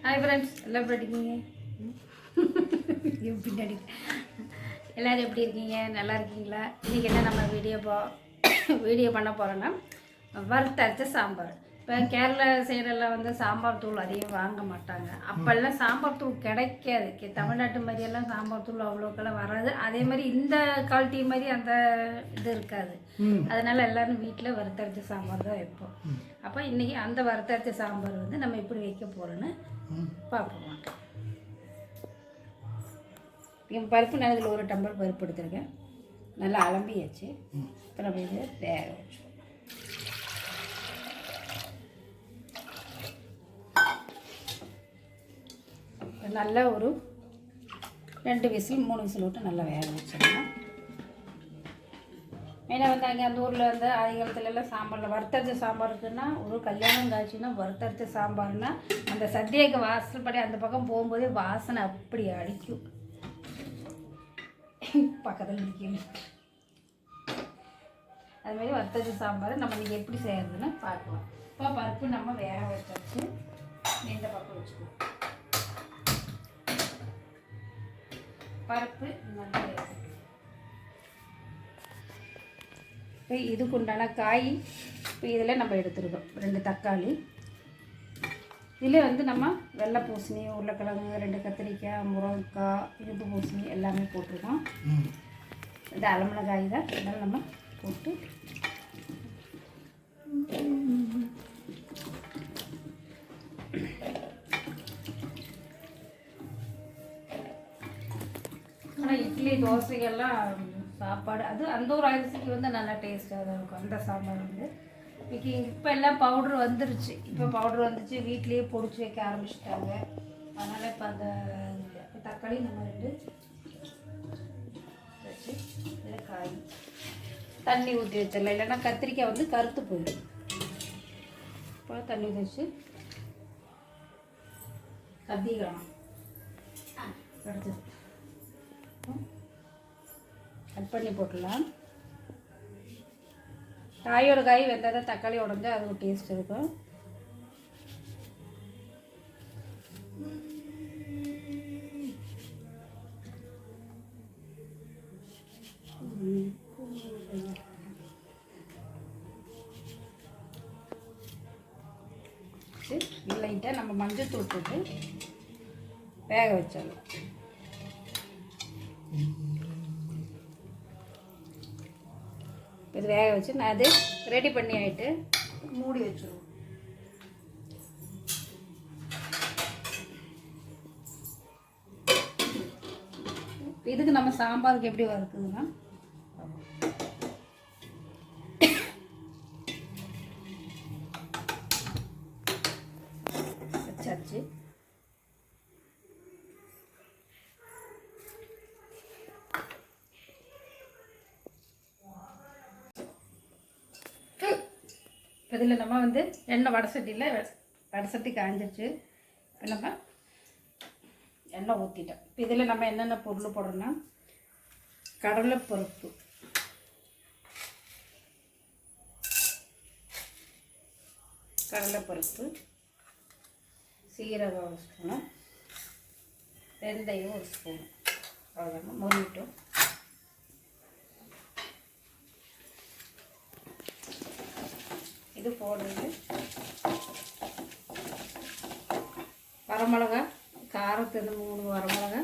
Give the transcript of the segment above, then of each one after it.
Hi friends, எல்லாம் எப்படி இருக்கீங்க? பின்னாடி எல்லோரும் எப்படி இருக்கீங்க? நல்லா இருக்கீங்களா? இன்றைக்கி என்ன நம்ம வீடியோ பண்ண போகிறோன்னா வறுத்தரைச்ச சாம்பார். இப்போ கேரளா சைடெல்லாம் வந்து சாம்பார் தூள் அதிகம் வாங்க மாட்டாங்க. அப்போல்லாம் சாம்பார் தூள் கிடைக்காது. தமிழ்நாட்டு மாதிரியெல்லாம் சாம்பார் தூள் அவ்வளோக்கெல்லாம் வராது. அதே மாதிரி இந்த குவாலிட்டி மாதிரி அந்த இது இருக்காது. அதனால் எல்லோரும் வீட்டில் வறுத்தரைச்ச சாம்பார் தான் வைப்போம். அப்போ இன்றைக்கி அந்த வறுத்தரைச்ச சாம்பார் வந்து நம்ம எப்படி வைக்க போகிறோன்னு பார்ப்போம். என் பருப்பு நான் இதில் ஒரு டம்ளர் பருப்பு எடுத்துருக்கேன். நல்லா அலம்பியாச்சு. இப்போ நம்ம இதை வேக வச்சோம். நல்லா ஒரு 2 விசில் 3 விசில் விட்டு நல்லா வேக வச்சிடலாம். மெயினாக வந்து அங்கே அந்த ஊரில் வந்து ஆதி காலத்துலலாம் சாம்பாரில் வறுத்தரைச்ச சாம்பார் இருக்குன்னா, ஒரு கல்யாணம் காய்ச்சின்னா வறுத்தரைச்ச சாம்பார்னா அந்த சத்தியக்கு வாசல்படி அந்த பக்கம் போகும்போதே வாசனை அப்படி அடிக்கும். பக்கத்தில் நிற்கணும். அதுமாரி வறுத்தரைச்ச சாம்பார் நம்ம இன்றைக்கி எப்படி செய்யறதுன்னு பார்க்கலாம். இப்போ பருப்பு நம்ம வேக வச்சாச்சு. இந்த பக்கம் வச்சுக்கலாம். பருப்பு நல்லா இப்போ இதுக்கு உண்டான காய் இப்போ இதில் நம்ம எடுத்துருக்கோம். 2 தக்காளி, இதில் வந்து நம்ம வெள்ளை பூசணி, உருளைக்கிழங்கு, 2 கத்திரிக்காய், முருங்கைக்காய், இனிப்பு பூசணி எல்லாமே போட்டிருக்கோம். இந்த அலமிளகாய் தான் இதெல்லாம் நம்ம போட்டு ஆனால் இட்லி தோசைகள்லாம் சாப்பாடு அது அந்த ஒரு அரிசிக்கு வந்து நல்லா டேஸ்ட்டாக தான் இருக்கும். அந்த சாம்பார் வந்து இப்போ எல்லாம் பவுட்ரு வந்துருச்சு. இப்போ பவுட்ரு வந்துச்சு, வீட்லேயே பொடிச்சு வைக்க ஆரம்பிச்சிட்டாங்க. அதனால் இப்போ அந்த தக்காளி நம்ம 2 வச்சு இதில் காய் தண்ணி ஊற்றி வச்சிடலாம். இல்லைன்னா கத்திரிக்காய் வந்து கருத்து போயிடும். இப்போ தண்ணி வச்சு கத்திக்கலாம் கிடச்சிது. கட் பண்ணி போட்டுடலாம். காயோட காய் வெந்தால் தான் தக்காளி உடஞ்சா அது ஒரு டேஸ்ட் இருக்கும். லைட்டாக நம்ம மஞ்சள் தூள் போட்டு வேக வச்சிடலாம். இது வேக வச்சு நான் அது ரெடி பண்ணி ஆகிட்டு மூடி வச்சுருவோம். இதுக்கு நம்ம சாம்பாருக்கு எப்படி வறுக்குதுன்னா, வச்சாச்சு. இப்போ இதில் நம்ம வந்து எண்ணெய் வடசட்டி காஞ்சிருச்சு. இப்போ நம்ம எண்ணெய் ஊற்றிட்டோம். இப்போ இதில் நம்ம என்னென்ன பொருள் போடுறோன்னா, கடலைப்பருப்பு, சீரகம் 1 ஸ்பூனு, வெந்தயம் 1 ஸ்பூனு, அவ்வளோதாங்க. முறிட்டோம். இது போடுறது வரமிளகா, காரத்துக்கு 3 வரமிளகா,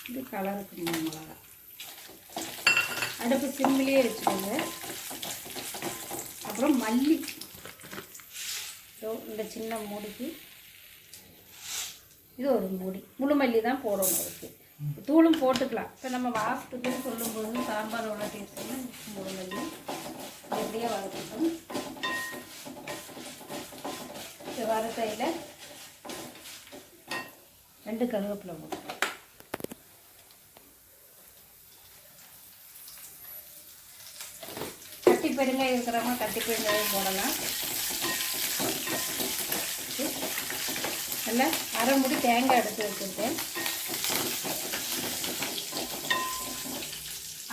இது கலருக்கு 3 மிளகா. அடுப்பு சிம்மிலேயே வச்சுக்கோங்க. அப்புறம் மல்லி, இந்த சின்ன மூடிக்கு இது ஒரு மூடி முழு மல்லி தான் போடணும். அதுக்கு தூளும் போட்டுக்கலாம். இப்போ நம்ம வாசத்துக்கு சொல்லும்போது சாம்பாரோட டேஸ்ட்டு முழு மல்லி எப்படியே வளர்த்துக்கணும். வறுத்தையில் 2 கருவேப்பிலை போட்டு கட்டி பெருங்காயம் இருக்கிறவங்க கட்டி பெருங்காயம் போடலாம். நல்லா 1/2 மூடி தேங்காய் எடுத்து வச்சுருக்கேன்.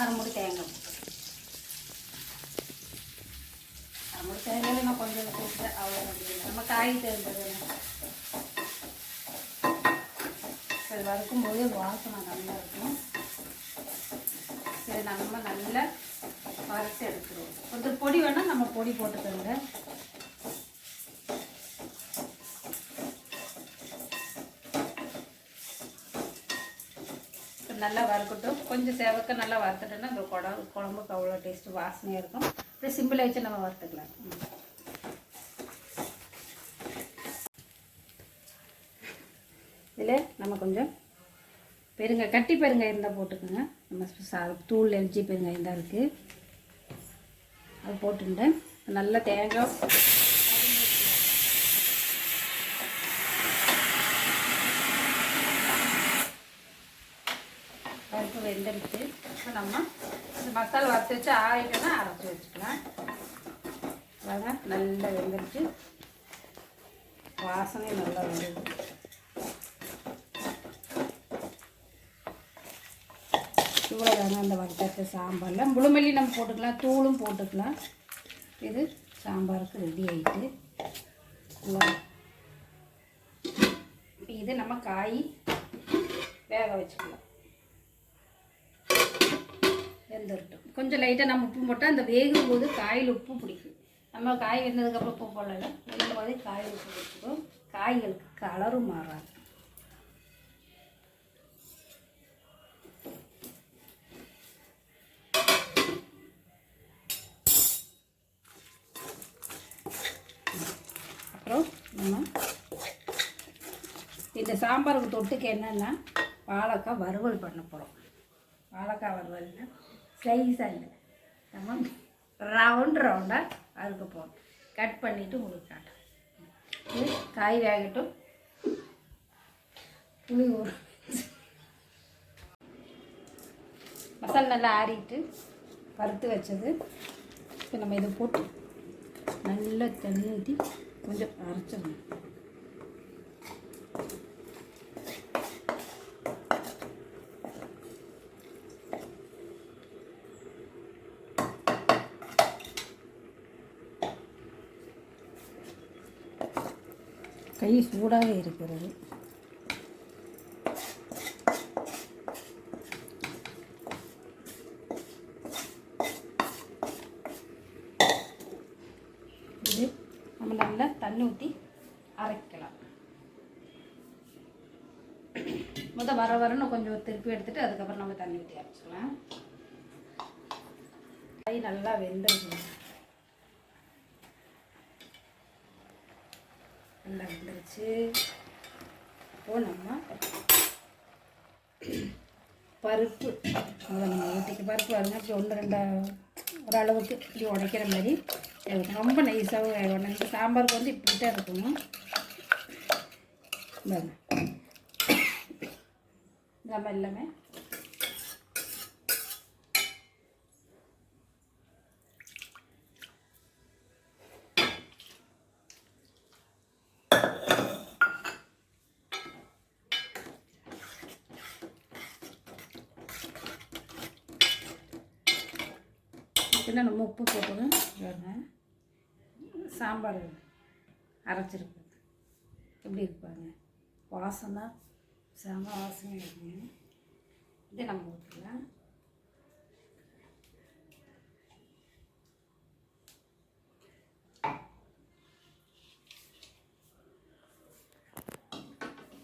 1/2 மூடி தேங்காய் தேவையில்லை. நான் கொஞ்சம் போட்டு அவ்வளோ நம்ம காய் தேவைப்படுது. வறுக்கும்போது வாசனை நல்லா இருக்கும். இதை நம்ம நல்லா வறுத்து எடுத்துருவோம். கொஞ்சம் பொடி வேணால் நம்ம பொடி போட்டுக்கோங்க. நல்லா வறுக்கட்டும். கொஞ்சம் சேவக்க நல்லா வறுத்துட்டோன்னா இந்த குழம்புக்கு அவ்வளோ டேஸ்ட்டு வாசனையாக இருக்கும். இப்போ சிம்பிளை வச்சு நம்ம வறுத்துக்கலாம். இதில் நம்ம கொஞ்சம் கட்டி பெருங்காயம் இருந்தால் போட்டுக்கோங்க. நம்ம தூள் எல்ஜி பெருங்காயம் தான் இருக்குது, அது போட்டுட்டேன். நல்லா தேங்காய் பருப்பு வெந்துடுச்சு. இப்போ நம்ம இந்த மசாலா வறுத்து வச்சு ஆறிட்டோன்னா அரைச்சி வச்சுக்கலாம். அதாங்க நல்லா வெந்துடுச்சு, வாசனையும் நல்லா வருது. இவ்வளோதாங்க அந்த வறுத்த சாம்பாரில். முழுமல்லி நம்ம போட்டுக்கலாம், தூளும் போட்டுக்கலாம். இது சாம்பாருக்கு ரெடி ஆகிட்டு இது நம்ம காய் வேக வச்சுக்கலாம். வெந்துடட்டும். கொஞ்சம் லைட்டாக நம்ம உப்பு போட்டால் அந்த வேகும் போது காயில் உப்பு பிடிக்கும். நம்ம காய் வெந்ததுக்கப்புறம் உப்பு போடல, வேகும் போதே காயில் உப்பு பிடிச்சிக்கும். காய்களுக்கு கலரும் மாறாது. அப்புறம் நம்ம இந்த சாம்பாருக்கு தொட்டுக்கு என்னென்னா வாழைக்காய் வறுவல் பண்ண போகிறோம். வாழைக்காய் வறுவல்னா ஸ்லைஸாக இல்லை, நம்ம ரவுண்டாக அறுக்க போகிறோம். கட் பண்ணிவிட்டு உங்களுக்கு காட்டுறேன். இது காய் வேகட்டும். புளி ஊற மசாலா நல்லா ஆறிட்டு வறுத்து வச்சது. இப்போ நம்ம இதை போட்டு நல்லா தண்ணி ஊற்றி கொஞ்சம் அரைச்சிடணும். கை சூடாக இருக்கிறது. இது நம்ம நல்லா தண்ணி ஊற்றி அரைக்கலாம். வரன்னு கொஞ்சம் திருப்பி எடுத்துட்டு அதுக்கப்புறம் நம்ம தண்ணி ஊற்றி அரைச்சிக்கலாம். காய் நல்லா வெந்துருச்சு. நல்லா வெந்துருச்சு. இப்போ நம்ம பருப்பு நம்ம ஊற்றிக்க பருப்பு வருங்க. இப்படி ஒன்று ரெண்டு ஓரளவுக்கு இப்படி உடைக்கிற மாதிரி ரொம்ப நைஸாகவும் வேகணும். இந்த சாம்பாருக்கு வந்து இப்படி தான் இருக்கணும். நம்ம எல்லாமே நம்ம உப்பு போட்டுங்க. சாம்பார் அரைச்சிருக்கு எப்படி இருப்பாங்க, வாசனை செம வாசனை இருக்குங்க. இதை நம்ம ஊற்றலாம்.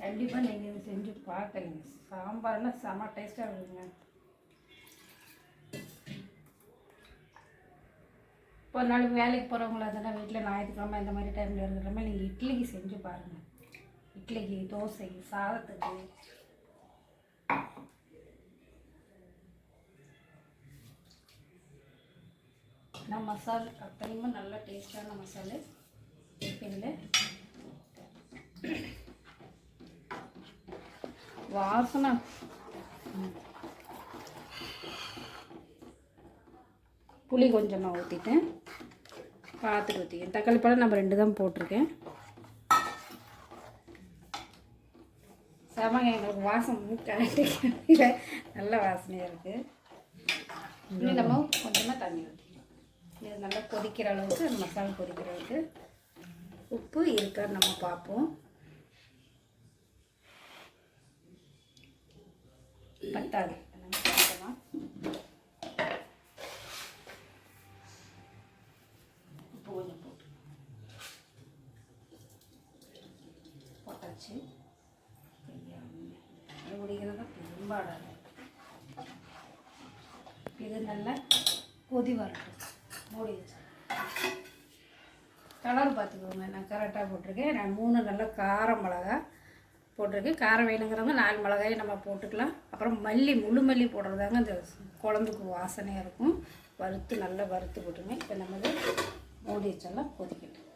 கண்டிப்பாக நீங்கள் இதை செஞ்சு பார்க்கலங்க. சாம்பார்லாம் செம டேஸ்ட்டாக இருக்குங்க. ஒரு நாளைக்கு வேலைக்கு போகிறவங்களா இருந்தால் வீட்டில் ஞாயிற்றுக்கிழமை இந்த மாதிரி டைமில் இருக்கிற மாதிரி நீங்கள் இட்லிக்கு செஞ்சு பாருங்கள். இட்லிக்கு, தோசைக்கு, சாதத்துக்கு. நான் மசாலா அத்தனையுமே நல்லா டேஸ்டான மசாலா இதில் வாசனை. புளி கொஞ்சம் நான் ஊற்றிட்டேன், பார்த்துட்டு ஊற்றிக்கேன். தக்காளி பழம் நம்ம 2 தான் போட்டிருக்கேன். செமங்க, எங்களுக்கு வாசம் மூக்காட்டில் நல்ல வாசனையாக இருக்குது. இன்னும் நம்ம கொஞ்சமாக தண்ணி ஊற்றிக்கலாம். இது நல்லா கொதிக்கிற அளவுக்கு, அந்த மசாலா கொதிக்கிற அளவுக்கு உப்பு இருக்கான்னு நம்ம பார்ப்போம். பத்தாது. நம்ம சேர்த்துக்கலாம். உப்பு கொஞ்சம் போட்டாச்சு. குடிக்கிறத பெரும்பாடாது. இது நல்லா கொதி வரட்டும். மூடி வச்சு கலர் பார்த்துக்கோங்க. நான் கரெக்டாக போட்டிருக்கேன். நான் 3 நல்ல காரம் மிளகா போட்டிருக்கேன். காரம் வேணுங்கிறவங்க 4 மிளகாயை நம்ம போட்டுக்கலாம். அப்புறம் மல்லி, முழு மல்லி போடுறதாங்க இந்த குழம்புக்கு வாசனையாக இருக்கும். வறுத்து நல்லா வறுத்து போட்டுருங்க. இப்போ நம்ம மூடி வச்சாலாம் கொதிக்கட்டும்.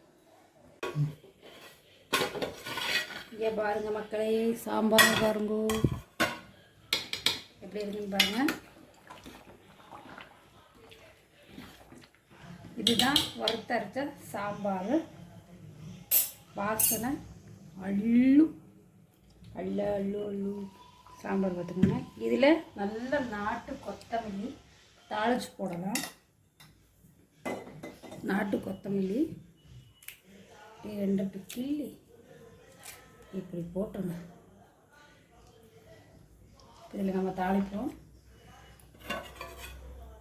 இங்கே பாருங்கள் மக்களே, சாம்பார் பாருங்க எப்படி இருக்குன்னு பாருங்கள். இதுதான் வறுத்தரைச்ச சாம்பார். வாசனை அள்ளு சாம்பார் பார்த்துக்கோங்க. இதில் நல்ல நாட்டு கொத்தமல்லி தாளிச்சு போடலாம். நாட்டு கொத்தமல்லி 2 கிள்ளி இப்படி போட்டுருங்க. இதில் நம்ம தாளிப்போம்.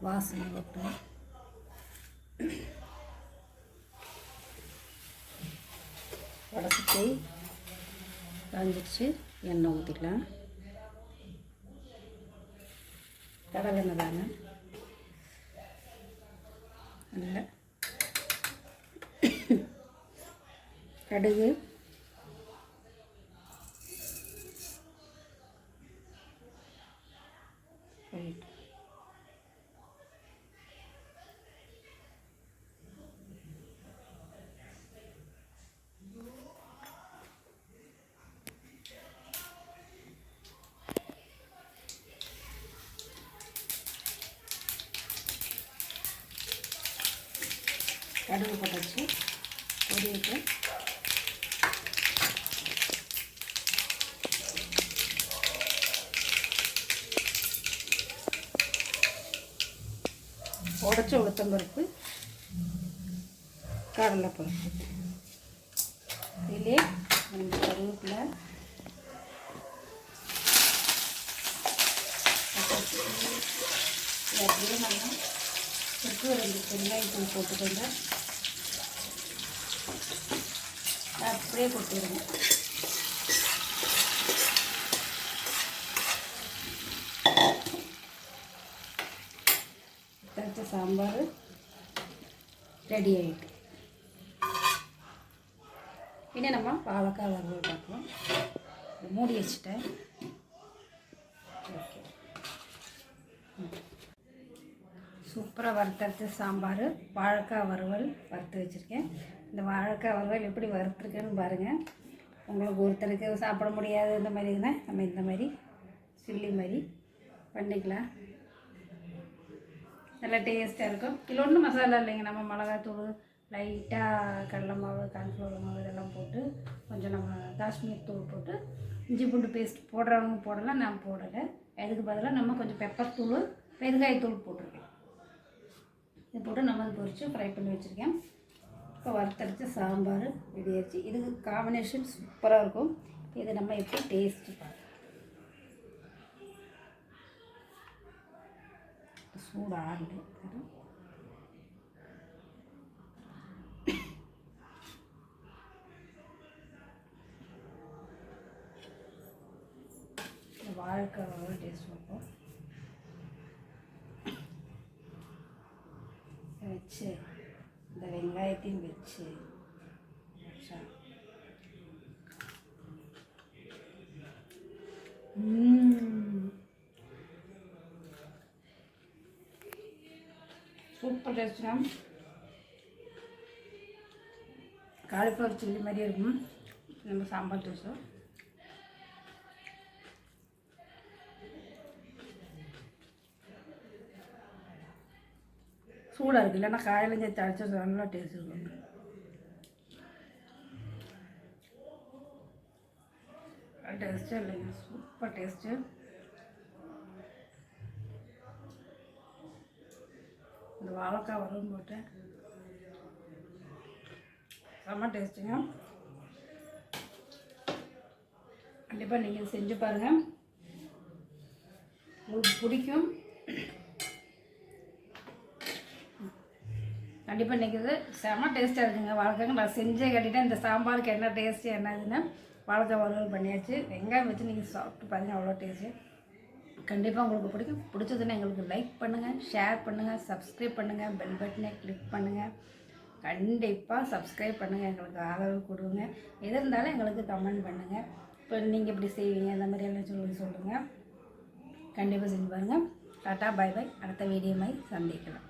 வாசனை போட்டோம். வடசட்டி காஞ்சிடுச்சு. எண்ணெய் ஊற்றிக்கலாம். கடலெண்ணெய் தாங்க. நல்ல கடுகு, கடுகு போட்டாச்சு. பொரியட்டு உடச்ச உளுத்தம்பருப்பு, கடலைப்பருப்பு, இதிலே கொஞ்சம் கருவேப்பிலை, அப்படியே நம்ம சுட்டு 2 வெங்காயத்தூள் போட்டுக்கோங்க. அப்படியே கொட்டிடுங்க. தச்ச சாம்பார் ரெடி ஆகிட்டு. இனி நம்ம பாலக்காய் வறுவல் பார்க்கலாம். மூடி வச்சுட்டேன். ஓகே, சூப்பராக வறுத்தரைச்ச சாம்பார், வாழைக்காய் வறுவல் வறுத்து வச்சுருக்கேன். இந்த வாழைக்காய் வறுவல் எப்படி வறுத்துருக்கேன்னு பாருங்கள். உங்களுக்கு ஒருத்தருக்கு சாப்பிட முடியாது இந்த மாதிரினா நம்ம இந்த மாதிரி சில்லி மாதிரி பண்ணிக்கலாம். நல்லா டேஸ்ட்டாக இருக்கும். இதில் ஒன்றும் மசாலா இல்லைங்க. நம்ம மிளகாத்தூள், லைட்டாக கடலை மாவு, கான்ஃப்ளவர் மாவு இதெல்லாம் போட்டு கொஞ்சம் நம்ம காஷ்மீர் தூள் போட்டு இஞ்சி பூண்டு பேஸ்ட் போடுறவங்க போடலாம். நான் போடலை. அதுக்கு பதிலாக நம்ம கொஞ்சம் பெப்பர் தூள், பெருங்காயத்தூள் போட்டிருக்கேன். இது போட்டு நம்ம பொரித்து ஃப்ரை பண்ணி வச்சுருக்கேன். இப்போ வறுத்தரைச்ச சாம்பார் ரெடி ஆகிடுச்சு. இதுக்கு காம்பினேஷன் சூப்பராக இருக்கும். இதை நம்ம எப்படி டேஸ்ட்டு பார்க்கலாம். சூடு ஆறுது. வாழைக்காய் டேஸ்ட் பார்ப்போம். வச்சு இந்த வெங்காயத்தையும் வச்சு சூப்பர் டேஸ்ட்னா காலிஃப்ளவர் சில்லி மாதிரியே இருக்கும் நம்ம சாம்பார் தோசை. சூடாக இருக்குது. இல்லைன்னா காயில சேர்த்து அரைச்சா நல்லா டேஸ்ட் இருக்கும். டேஸ்ட்டே இல்லைங்க, சூப்பர் டேஸ்ட்டு. இந்த வாழைக்காய் வறுவல் போட்டு செம்ம டேஸ்ட்டுங்க. கண்டிப்பாக நீங்கள் செஞ்சு பாருங்கள். உங்களுக்கு பிடிக்கும். கண்டிப்பாக இன்றைக்கி இது செம்ம டேஸ்ட்டாக இருக்குங்க. வாழைக்காய் நான் செஞ்சே கட்டிட்டேன். இந்த சாம்பாருக்கு என்ன டேஸ்ட்டு என்னதுன்னு வாழைக்காய் வறுவல் பண்ணியாச்சு. வெங்காயம் வச்சு நீங்கள் சாப்பிட்டு பாருங்கள், அவ்வளோ டேஸ்ட்டு. கண்டிப்பாக உங்களுக்கு பிடிக்கும். பிடிச்சதுன்னா எங்களுக்கு லைக் பண்ணுங்கள், ஷேர் பண்ணுங்கள், சப்ஸ்கிரைப் பண்ணுங்கள், பெல் பட்டனை கிளிக் பண்ணுங்கள். கண்டிப்பாக சப்ஸ்கிரைப் பண்ணுங்கள், எங்களுக்கு ஆதரவு கொடுங்க. எது இருந்தாலும் எங்களுக்கு கமெண்ட் பண்ணுங்கள். இப்போ நீங்கள் எப்படி செய்வீங்க இந்த மாதிரி எல்லாம் சொல்லுங்கள். கண்டிப்பாக செஞ்சு பாருங்கள். Tata, bye bye. அடுத்த வீடியோ மாதிரி சந்திக்கலாம்.